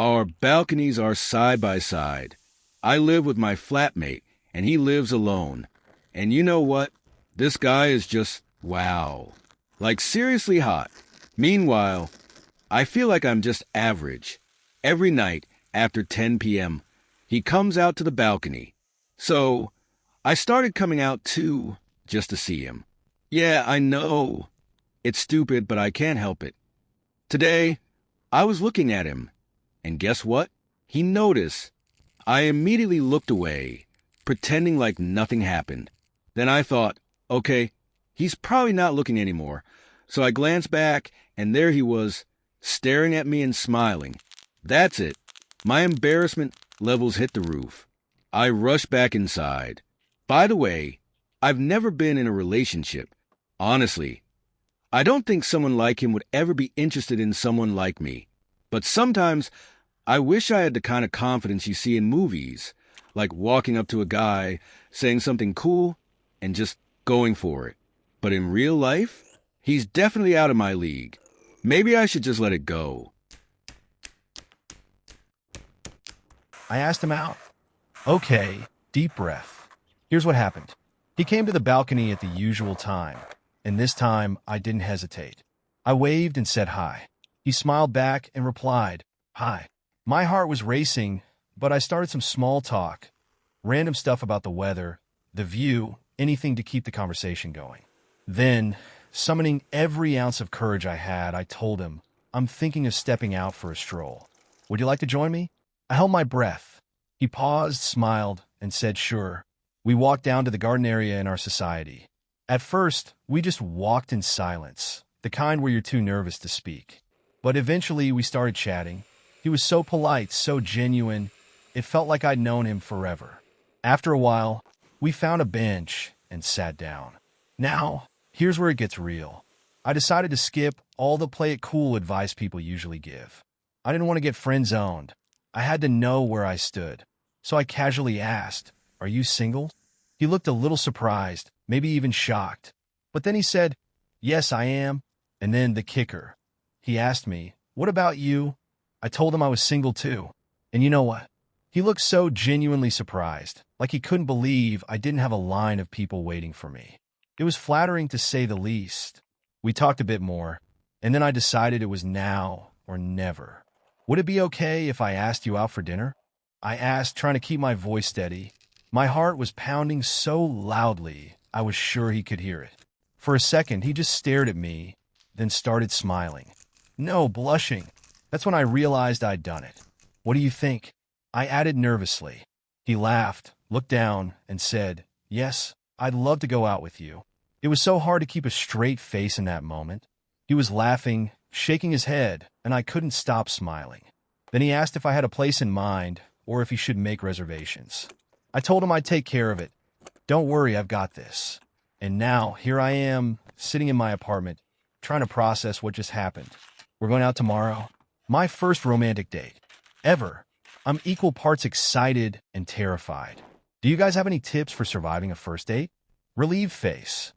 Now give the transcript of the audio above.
Our balconies are side by side. I live with my flatmate, and he lives alone. And you know what? This guy is just wow. Like seriously hot. Meanwhile, I feel like I'm just average. Every night after 10 p.m., he comes out to the balcony. So I started coming out too, just to see him. Yeah, I know. It's stupid, but I can't help it. Today, I was looking at him, and guess what? He noticed. I immediately looked away, pretending like nothing happened. Then I thought, okay, he's probably not looking anymore. So I glanced back, and there he was, staring at me and smiling. That's it. My embarrassment levels hit the roof. I rushed back inside. By the way, I've never been in a relationship. Honestly, I don't think someone like him would ever be interested in someone like me. But sometimes I wish I had the kind of confidence you see in movies, like walking up to a guy, saying something cool, and just going for it. But in real life, he's definitely out of my league. Maybe I should just let it go. I asked him out. Okay, deep breath. Here's what happened. He came to the balcony at the usual time, and this time I didn't hesitate. I waved and said hi. He smiled back and replied, hi. My heart was racing, but I started some small talk, random stuff about the weather, the view, anything to keep the conversation going. Then, summoning every ounce of courage I had, I told him, I'm thinking of stepping out for a stroll. Would you like to join me? I held my breath. He paused, smiled, and said, sure. We walked down to the garden area in our society. At first, we just walked in silence, the kind where you're too nervous to speak. But eventually, we started chatting. He was so polite, so genuine, it felt like I'd known him forever. After a while, we found a bench and sat down. Now, here's where it gets real. I decided to skip all the play it cool advice people usually give. I didn't want to get friend-zoned. I had to know where I stood. So I casually asked, are you single? He looked a little surprised, maybe even shocked. But then he said, yes, I am. And then the kicker. He asked me, what about you? I told him I was single too. And you know what? He looked so genuinely surprised, like he couldn't believe I didn't have a line of people waiting for me. It was flattering to say the least. We talked a bit more, and then I decided it was now or never. Would it be okay if I asked you out for dinner? I asked, trying to keep my voice steady. My heart was pounding so loudly, I was sure he could hear it. For a second, he just stared at me, then started smiling. No, blushing. That's when I realized I'd done it. What do you think? I added nervously. He laughed, looked down, and said, yes, I'd love to go out with you. It was so hard to keep a straight face in that moment. He was laughing, shaking his head, and I couldn't stop smiling. Then he asked if I had a place in mind, or if he should make reservations. I told him I'd take care of it. Don't worry, I've got this. And now, here I am, sitting in my apartment, trying to process what just happened. We're going out tomorrow. My first romantic date. Ever. I'm equal parts excited and terrified. Do you guys have any tips for surviving a first date? Relieved face.